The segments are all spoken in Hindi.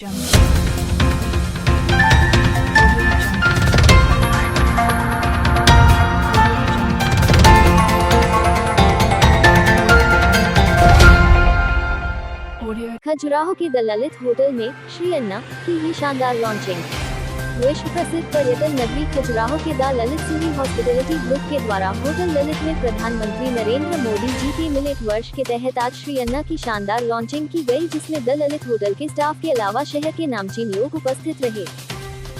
खजुराहो के द ललित होटल में श्री अन्ना की ये शानदार लॉन्चिंग। विश्व प्रसिद्ध पर्यटन नगरी खजुराहो के the Lalit city hospitality group के द्वारा होटल ललित में प्रधानमंत्री नरेंद्र मोदी जी के मिलेट वर्ष के तहत आज श्री अन्ना की शानदार लॉन्चिंग की गई, जिसमें द ललित होटल के स्टाफ के अलावा शहर के नामचीन लोग उपस्थित रहे।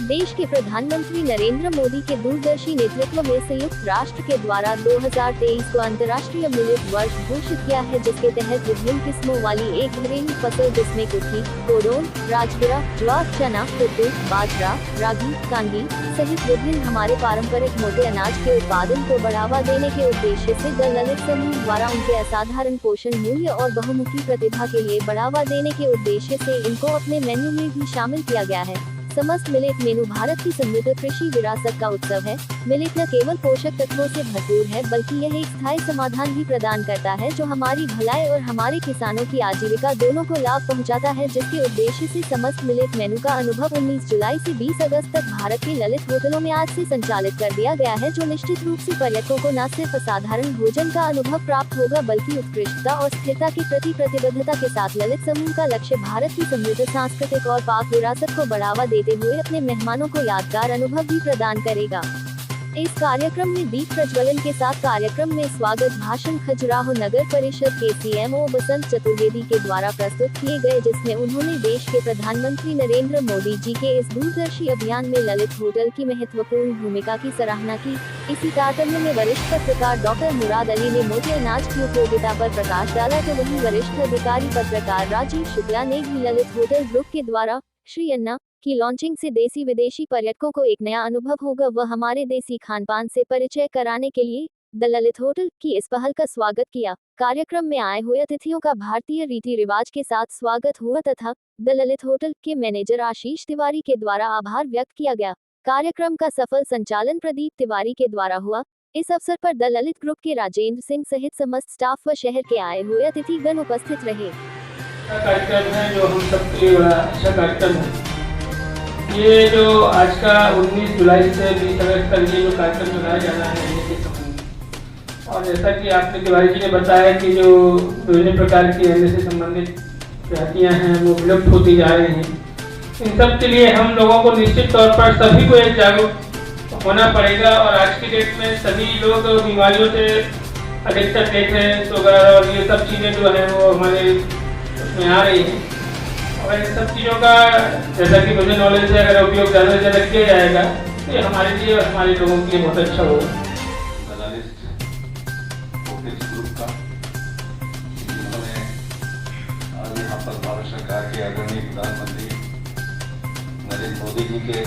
देश के प्रधानमंत्री नरेंद्र मोदी के दूरदर्शी नेतृत्व में संयुक्त राष्ट्र के द्वारा 2023 को अंतर्राष्ट्रीय मिलेट वर्ष घोषित किया है, जिसके तहत विभिन्न किस्मों वाली एक घरेलू फसल जिसमें कुटकी, कोडोन, राजगिरा, ज्वार, चना, कुट्टू, बाजरा, रागी, कांगी सहित विभिन्न हमारे पारंपरिक मोटे अनाज के उत्पादन को बढ़ावा देने के उद्देश्य से द ललित समूह द्वारा उनके असाधारण पोषण मूल्य और बहुमुखी प्रतिभा के लिए बढ़ावा देने के उद्देश्य से इनको अपने मेन्यू में भी शामिल किया गया है। समस्त मिलेट मेनू भारत की समृद्ध कृषि विरासत का उत्सव है। मिलेट न केवल पोषक तत्वों से भरपूर है, बल्कि यह एक स्थायी समाधान भी प्रदान करता है जो हमारी भलाई और हमारे किसानों की आजीविका दोनों को लाभ पहुंचाता है, जिसके उद्देश्य से समस्त मिलेट मेनू का अनुभव 19 जुलाई से 20 अगस्त तक भारत के ललित होटलों में आज से संचालित कर दिया गया है, जो निश्चित रूप से पर्यटकों को न सिर्फ असाधारण भोजन का अनुभव प्राप्त होगा, बल्कि उत्कृष्टता और स्थिरता के प्रति प्रतिबद्धता के साथ ललित समूह का लक्ष्य भारत की समृद्ध सांस्कृतिक और पाक विरासत को बढ़ावा देते हुए अपने मेहमानों को यादगार अनुभव भी प्रदान करेगा। इस कार्यक्रम में दीप प्रज्वलन के साथ कार्यक्रम में स्वागत भाषण खजुराहो नगर परिषद के सीएमओ बसंत चतुर्वेदी के द्वारा प्रस्तुत किए गए, जिसमें उन्होंने देश के प्रधानमंत्री नरेंद्र मोदी जी के इस दूरदर्शी अभियान में ललित होटल की महत्वपूर्ण भूमिका की सराहना की। इसी तारतम्य में वरिष्ठ पत्रकार डॉक्टर मुराद अली ने मोटे अनाज की उपयोगिता पर प्रकाश डाला, तो वहीं वरिष्ठ अधिकारी पत्रकार राजीव शुक्ला ने भी ललित होटल ग्रुप के द्वारा श्री अन्ना की लॉन्चिंग से देसी विदेशी पर्यटकों को एक नया अनुभव होगा व हमारे देसी खान-पान से परिचय कराने के लिए द ललित होटल की इस पहल का स्वागत किया। कार्यक्रम में आए हुए अतिथियों का भारतीय रीति रिवाज के साथ स्वागत हुआ तथा द ललित होटल के मैनेजर आशीष तिवारी के द्वारा आभार व्यक्त किया गया। कार्यक्रम का सफल संचालन प्रदीप तिवारी के द्वारा हुआ। इस अवसर पर द ललित ग्रुप के राजेंद्र सिंह सहित समस्त स्टाफ व शहर के आए हुए अतिथिगण उपस्थित रहे। कार्यक्रम है जो हम सबके बड़ा अच्छा कार्यक्रम है। ये जो आज का 19 जुलाई से 20 अगस्त तक ये जो कार्यक्रम चलाया जा रहा है, और जैसा कि आपने तिवारी जी ने बताया कि जो विभिन्न प्रकार की अन्य से संबंधित जातियाँ हैं वो विलुप्त होती जा रही हैं, इन सब के लिए हम लोगों को निश्चित तौर पर सभी को एक जागरूक होना पड़ेगा। और आज की डेट में सभी लोग बीमारियों से अधिकतर देख रहे हैं, शुगर और ये सब चीज़ें जो हैं वो हमारे उसमें आ रही हैं। और इन सब चीज़ों का जैसा कि मुझे नॉलेज है, अगर उपयोग ज़्यादा से ज़्यादा किया जाएगा तो ये हमारे लिए और हमारे लोगों के लिए बहुत अच्छा होगा। ग्रुप का जिन्होंने आज यहाँ पर भारत सरकार के आदरणीय प्रधानमंत्री नरेंद्र मोदी जी के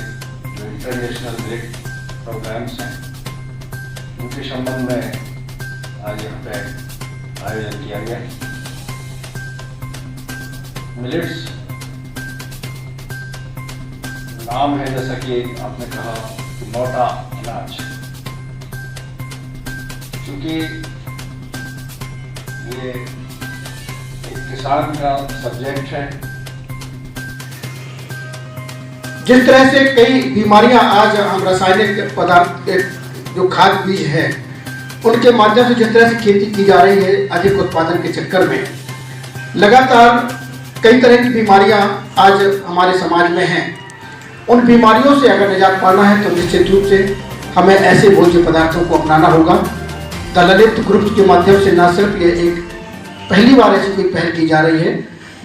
जो इंटरनेशनल ग्रेड प्रोग्राम्स हैं उनके संबंध में आज यहाँ पे आयोजन किया गया। मिलेट्स नाम है, जैसा कि आपने कहा कि मोटा अनाज, क्योंकि ये एक किसान का सब्जेक्ट है। जिस तरह से कई बीमारियां आज हम रासायनिक पदार्थ जो खाद बीज है उनके माध्यम से जिस तरह से खेती की जा रही है, अधिक उत्पादन के चक्कर में लगातार कई तरह की बीमारियां आज हमारे समाज में हैं। उन बीमारियों से अगर निजात पाना है तो निश्चित रूप से हमें ऐसे भोज्य पदार्थों को अपनाना होगा। द ललित ग्रुप के माध्यम से न सिर्फ ये एक पहली बार ऐसी कोई पहल की जा रही है,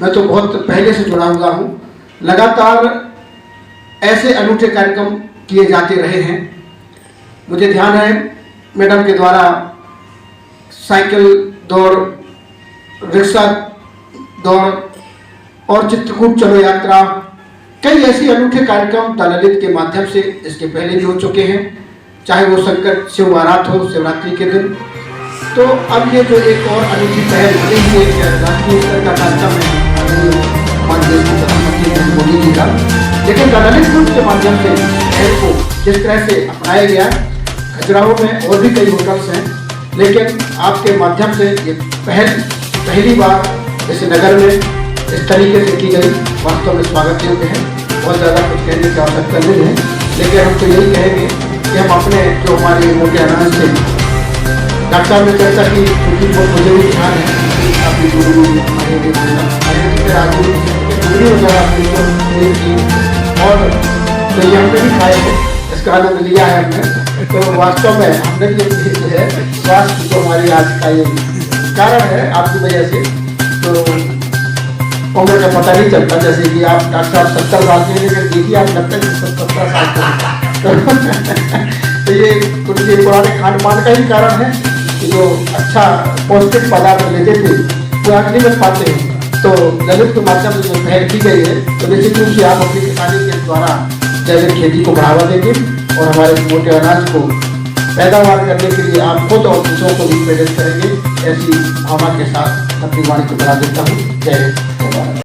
मैं तो बहुत पहले से जुड़ा हुआ हूँ। लगातार ऐसे अनूठे कार्यक्रम किए जाते रहे हैं। मुझे ध्यान है मैडम के द्वारा साइकिल दौड़, रिक्शा दौड़ और चित्रकूट चलो यात्रा, कई ऐसे अनूठे कार्यक्रम द ललित के माध्यम से इसके पहले भी हो चुके हैं, चाहे वो संकट शिव बारात हो शिवरात्रि के दिन। तो अब ये जो एक और अनूठी पहल बनी हुई है, राष्ट्रीय स्तर का कार्यक्रम है हमारे देश के प्रधानमंत्री नरेंद्र मोदी जी का, लेकिन द ललित ग्रुप के माध्यम से शहर को जिस तरह से अपनाया गया। खजुराहो में और भी कई होटल्स हैं, लेकिन आपके माध्यम से ये पहली बार इस नगर में इस तरीके से की गई वास्तव में स्वागत योग्य है। बहुत ज़्यादा कुछ कहने की आवश्यकता नहीं है, लेकिन हम तो यही कहेंगे कि हम अपने जो हमारे मोटे अनाज थे, डॉक्टर साहब ने चर्चा की, क्योंकि वो मुझे भी ध्यान है कि आपकी दूरी वगैरह और तो ये हमने भी खाए हैं, इसका आनंद लिया है हमने। तो वास्तव में हमने भी जो है स्वास्थ्य जो हमारी आज का ये कारण है आपकी वजह से, तो उम्र का पता नहीं चलता। जैसे कि आप डॉक्टर साहब 70 साल के, लेकिन देखिए आप लगता है 70 साल के। तो ये उनके पुराने खान पान का ही कारण है कि जो अच्छा पौष्टिक पदार्थ लेते थे वो आज नहीं मिल पाते हैं। तो ललित के माध्यम से जो पहल की गई है, तो निश्चित रूप से आप अपनी किसानी के द्वारा जैविक खेती को बढ़ावा देंगे और हमारे मोटे अनाज को पैदावार करने के लिए आप खुद और दूसरों को भी प्रेरित करेंगे। ऐसी भावना के साथ अपनी वाणी को बढ़ा देता हूँ। जय हिंद।